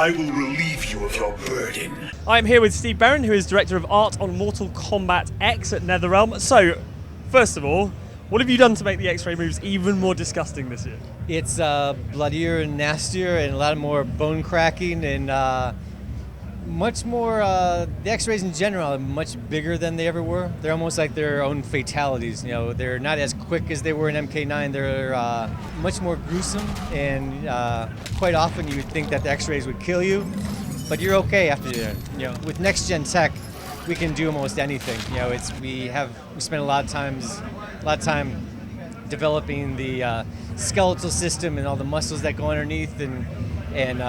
I will relieve you of your burden. I'm here with Steve Barron, who is Director of Art on Mortal Kombat X at NetherRealm. So, first of all, what have you done to make the X-ray moves even more disgusting this year? It's Bloodier and Nastier and a lot more bone cracking and much more, the X-rays in general are much bigger than they ever were. They're almost like their own fatalities. You know, they're not as quick as they were in MK9. They're much more gruesome, and quite often you would think that the X-rays would kill you, but you're okay after that. You know, with next-gen tech, we can do almost anything. You know, we spend a lot of time developing the skeletal system and all the muscles that go underneath and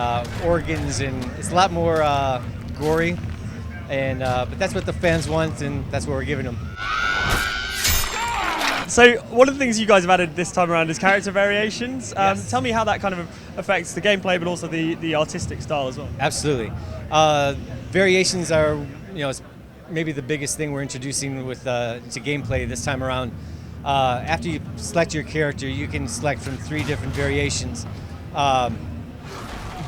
organs, and it's a lot more gory, and but that's what the fans want, and that's what we're giving them. So one of the things you guys have added this time around is character variations. Yes. Tell me how that kind of affects the gameplay, but also the artistic style as well. Absolutely. Variations are, you know, it's maybe the biggest thing we're introducing with to gameplay this time around. After you select your character, you can select from 3 different variations.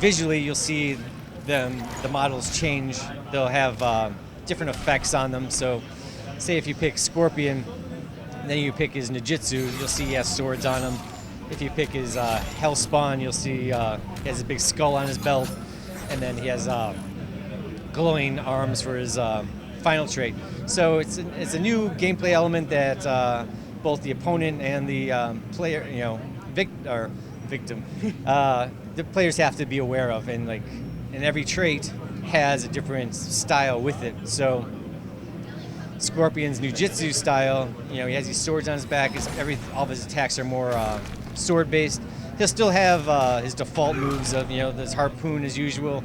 Visually, you'll see the models change. They'll have different effects on them. So, say if you pick Scorpion, then you pick his Ninjutsu, you'll see he has swords on him. If you pick his Hellspawn, you'll see he has a big skull on his belt, and then he has glowing arms for his final trait. So it's a new gameplay element that both the opponent and the player, you know, victim, the players have to be aware of, and every trait has a different style with it. So Scorpion's Ninjutsu style, you know, he has these swords on his back. All of his attacks are more sword based. He'll still have his default moves of, you know, this harpoon as usual,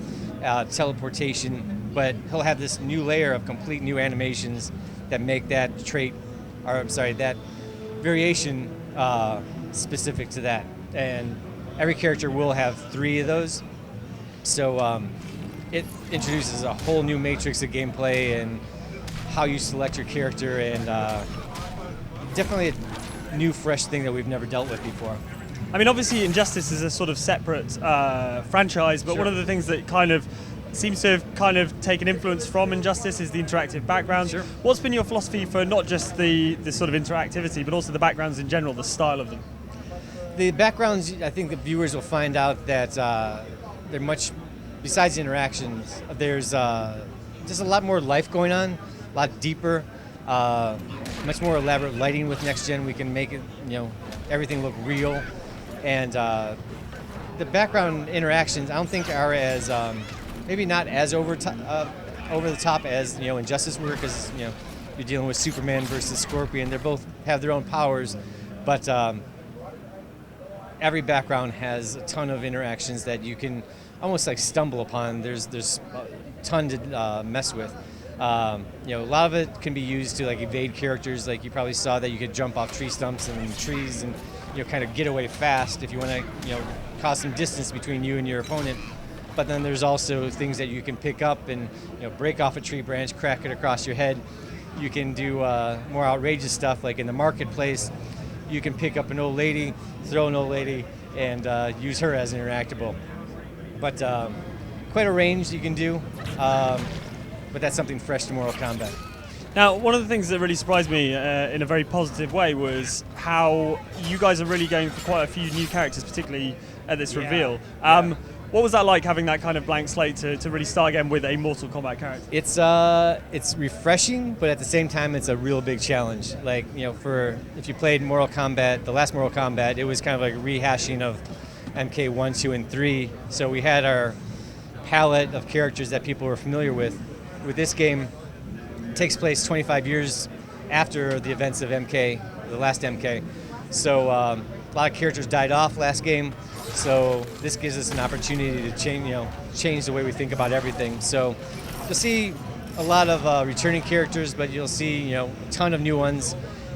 teleportation, but he'll have this new layer of complete new animations that make that trait, or I'm sorry, that variation specific to that. And every character will have 3 of those. So it introduces a whole new matrix of gameplay and how you select your character, and definitely a new, fresh thing that we've never dealt with before. I mean, obviously Injustice is a sort of separate franchise, but Sure. one of the things that kind of seems to have kind of taken influence from Injustice is the interactive backgrounds. Sure. What's been your philosophy for not just the sort of interactivity, but also the backgrounds in general, the style of them? The backgrounds, I think the viewers will find out that they're much, besides the interactions, there's just a lot more life going on, a lot deeper, much more elaborate lighting with next gen. We can make it, you know, everything look real, and the background interactions I don't think are as maybe not as over the top as, you know, Injustice were, because, you know, you're dealing with Superman versus Scorpion. They both have their own powers, but every background has a ton of interactions that you can almost like stumble upon. There's a ton to mess with. You know, a lot of it can be used to like evade characters. Like you probably saw that you could jump off tree stumps and trees and, you know, kind of get away fast if you want to, you know, cause some distance between you and your opponent. But then there's also things that you can pick up and, you know, break off a tree branch, crack it across your head. You can do more outrageous stuff, like in the marketplace. You can pick up an old lady, throw an old lady, and use her as an interactable. But quite a range you can do, but that's something fresh to Mortal Kombat. Now, one of the things that really surprised me in a very positive way was how you guys are really going for quite a few new characters, particularly at this reveal. What was that like, having that kind of blank slate to really start again with a Mortal Kombat character? It's refreshing, but at the same time, it's a real big challenge. Like, you know, if you played Mortal Kombat, the last Mortal Kombat, it was kind of like a rehashing of MK 1, 2, and 3. So we had our palette of characters that people were familiar with. With this game, it takes place 25 years after the events of MK, the last MK. So a lot of characters died off last game. So this gives us an opportunity to change the way we think about everything. So you'll see a lot of returning characters, but you'll see, you know, a ton of new ones.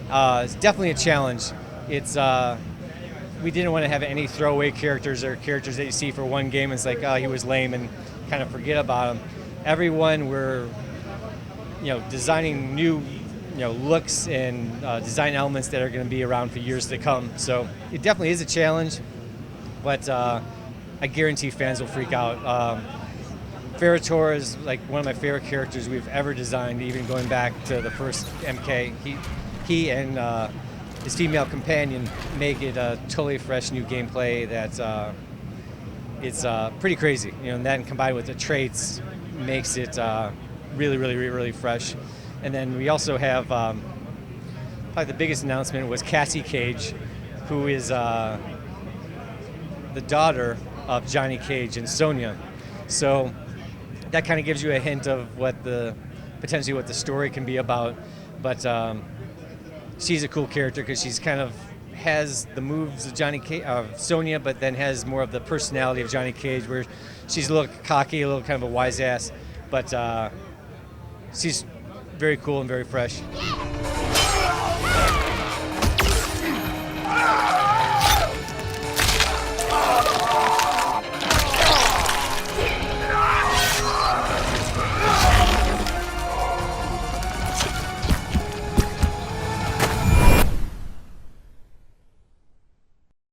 It's definitely a challenge. We didn't want to have any throwaway characters or characters that you see for one game. It's like, oh, he was lame, and kind of forget about him. Everyone, we're, you know, designing new, you know, looks and design elements that are going to be around for years to come. So it definitely is a challenge, but I guarantee fans will freak out. Ferrator is like one of my favorite characters we've ever designed, even going back to the first MK. He and his female companion make it a totally fresh new gameplay that's it's pretty crazy. You know, and that combined with the traits makes it really fresh. And then we also have probably the biggest announcement was Cassie Cage, who is the daughter of Johnny Cage and Sonya. So that kind of gives you a hint of potentially what the story can be about. But she's a cool character because she's kind of has the moves of Sonya, but then has more of the personality of Johnny Cage, where she's a little cocky, a little kind of a wise ass, but she's very cool and very fresh.